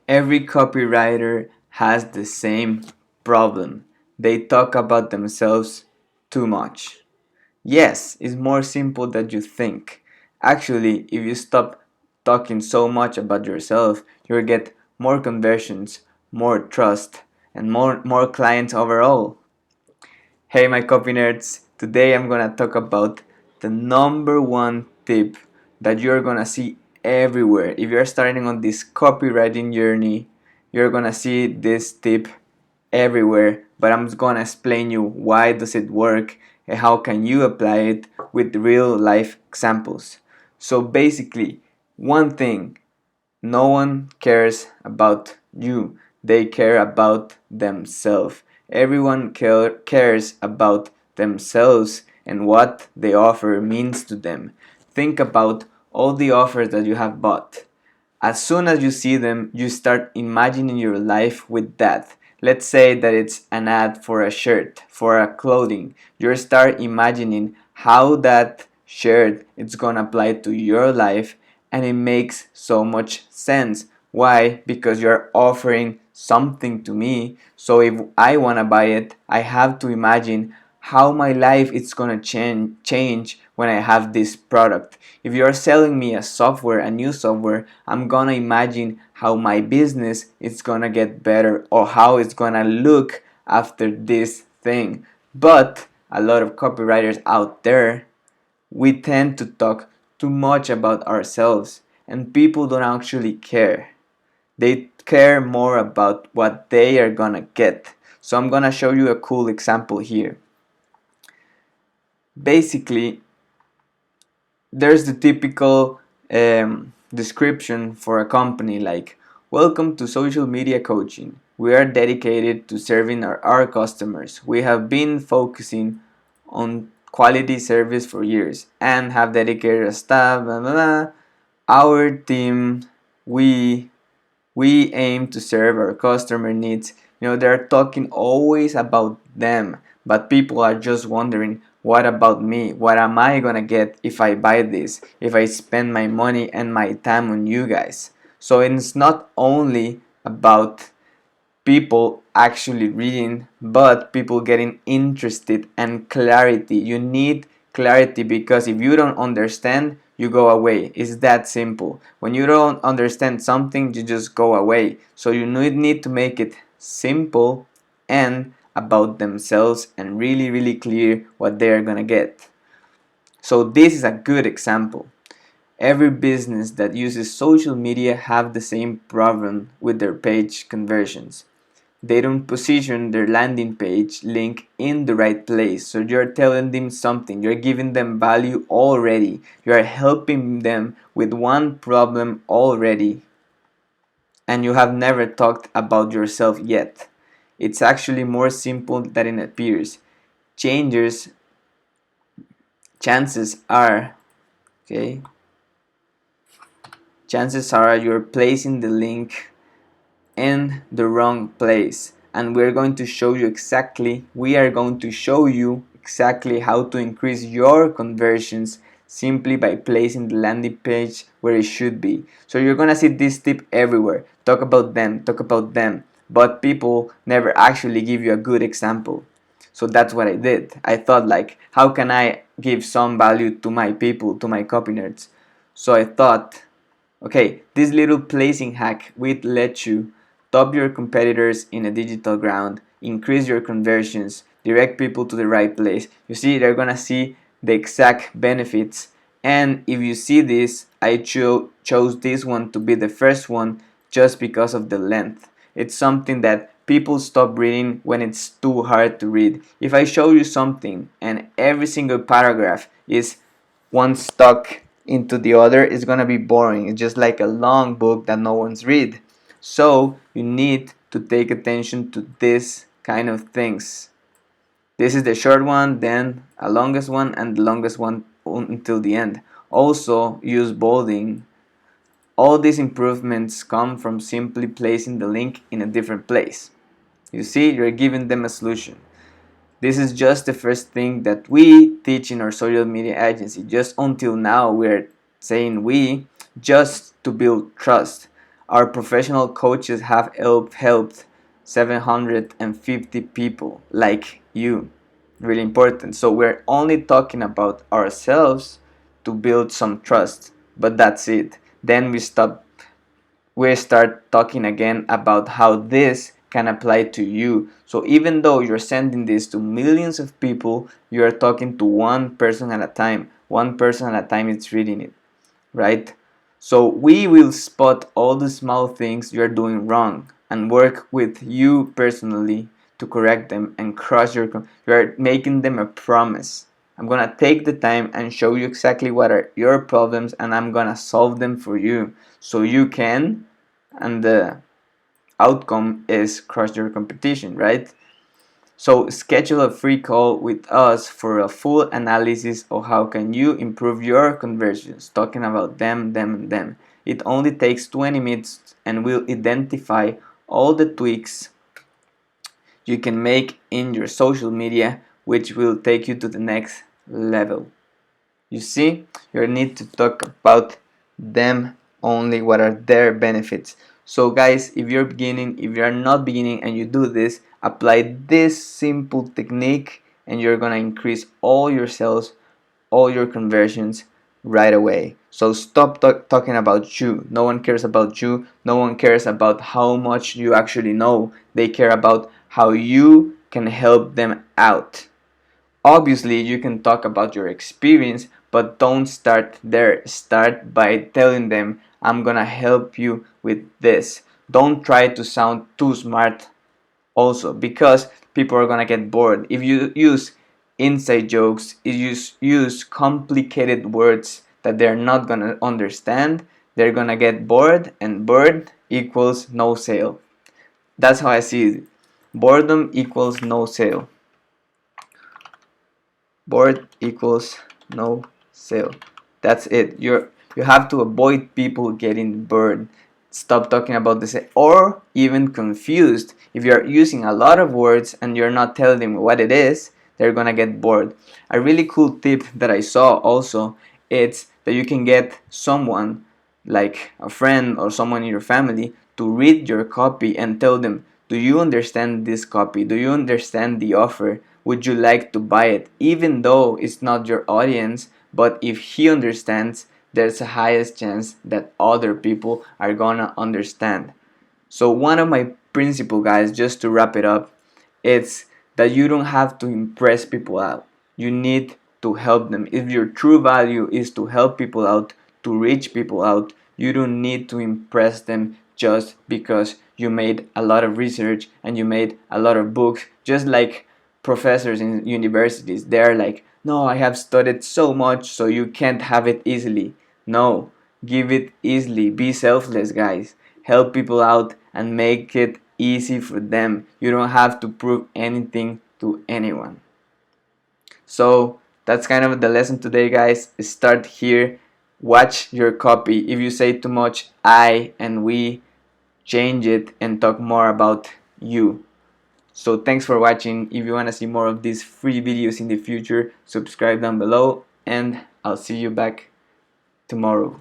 Every copywriter has the same problem. They talk about themselves too much. Yes, it's more simple than you think. Actually, if you stop talking so much about yourself, you'll get more conversions, more trust, and more clients overall. Hey, my copy nerds. Today I'm gonna talk about the number one tip that you're gonna see everywhere. If you're starting on this copywriting journey, you're gonna see this tip everywhere. But I'm just gonna explain you why does it work and how can you apply it with real life examples. So basically, one thing, no one cares about you. They care about themselves. Everyone cares about themselves and what the offer means to them. Think about all the offers that you have bought. As soon as you see them, you start imagining your life with that. Let's say that it's an ad for a shirt, for a clothing. You start imagining how that shirt is gonna apply to your life, and it makes so much sense. Why? Because you're offering something to me. So if I wanna buy it, I have to imagine how my life is gonna change when I have this product. If you're selling me a software, a new software, I'm gonna imagine how my business is gonna get better or how it's gonna look after this thing. But a lot of copywriters out there, we tend to talk too much about ourselves, and people don't actually care. They care more about what they are gonna get. So I'm gonna show you a cool example here. Basically, there's the typical description for a company like, welcome to social media coaching. We are dedicated to serving our customers. We have been focusing on quality service for years and have dedicated staff, blah, blah, blah. Our team, we we aim to serve our customer needs. They're talking always about them, but people are just wondering, what about me? What am I gonna get if I buy this? If I spend my money and my time on you guys? So it's not only about people actually reading, but people getting interested and clarity. You need clarity because if you don't understand, you go away. It's that simple. When you don't understand something, you just go away. So you need to make it simple and about themselves and really, really clear what they're gonna get. So this is a good example. Every business that uses social media have the same problem with their page conversions. They don't position their landing page link in the right place. So you're telling them something, you're giving them value already, you're helping them with one problem already, and you have never talked about yourself yet. It's actually more simple than it appears. Changes, chances are, okay, chances are you're placing the link in the wrong place, and we are going to show you exactly how to increase your conversions simply by placing the landing page where it should be. So you're gonna see this tip everywhere. Talk about them, but people never actually give you a good example. So that's what I did. I thought, like, how can I give some value to my people, to my copy nerds? So I thought, okay, this little placing hack will let you top your competitors in a digital ground, increase your conversions, direct people to the right place. You see, they're gonna see the exact benefits. And if you see this, I chose this one to be the first one just because of the length. It's something that people stop reading when it's too hard to read. If I show you something and every single paragraph is one stuck into the other, it's gonna be boring. It's just like a long book that no one's read. So you need to take attention to this kind of things. This is the short one, then a longest one, and the longest one until the end. Also use bolding. All these improvements come from simply placing the link in a different place. You see, you're giving them a solution. This is just the first thing that we teach in our social media agency. Just until now, we're saying we just to build trust. Our professional coaches have helped 750 people like you. Really important. So we're only talking about ourselves to build some trust, but that's it. Then we start talking again about how this can apply to you. So even though you're sending this to millions of people, you are talking to one person at a time. One person at a time is reading it, right? So we will spot all the small things you're doing wrong and work with you personally to correct them and crush you're making them a promise. I'm gonna take the time and show you exactly what are your problems, and I'm gonna solve them for you so you can, and the outcome is crush your competition, right? So schedule a free call with us for a full analysis of how can you improve your conversions, talking about them and them. It only takes 20 minutes and will identify all the tweaks you can make in your social media, which will take you to the next level. You see, you need to talk about them only, what are their benefits. So guys, if you're beginning, if you're not beginning and you do this, apply this simple technique and you're gonna increase all your sales, all your conversions right away. So stop talking about you. No one cares about you. No one cares about how much you actually know. They care about how you can help them out. Obviously, you can talk about your experience, but don't start there. Start by telling them, I'm gonna help you with this. Don't try to sound too smart also, because people are gonna get bored. If you use inside jokes, if you use complicated words that they're not gonna understand, they're gonna get bored, and bored equals no sale. That's how I see it. Boredom equals no sale. Bored equals no sale. That's it. You have to avoid people getting bored. Stop talking about this or even confused. If you're using a lot of words and you're not telling them what it is, they're gonna get bored. A really cool tip that I saw also, it's that you can get someone like a friend or someone in your family to read your copy and tell them, do you understand this copy? Do you understand the offer? Would you like to buy it? Even though it's not your audience, but if he understands, there's a highest chance that other people are gonna understand. So one of my principles, guys, just to wrap it up, it's that you don't have to impress people out. You need to help them. If your true value is to help people out, to reach people out, you don't need to impress them just because you made a lot of research and you made a lot of books. Just like professors in universities, they're like, no, I have studied so much, so you can't have it easily. No, give it easily. Be selfless, guys. Help people out and make it easy for them. You don't have to prove anything to anyone. So that's kind of the lesson today, guys. Start here. Watch your copy. If you say too much I and we, change it and talk more about you. So thanks for watching. If you want to see more of these free videos in the future, subscribe down below, and I'll see you back tomorrow.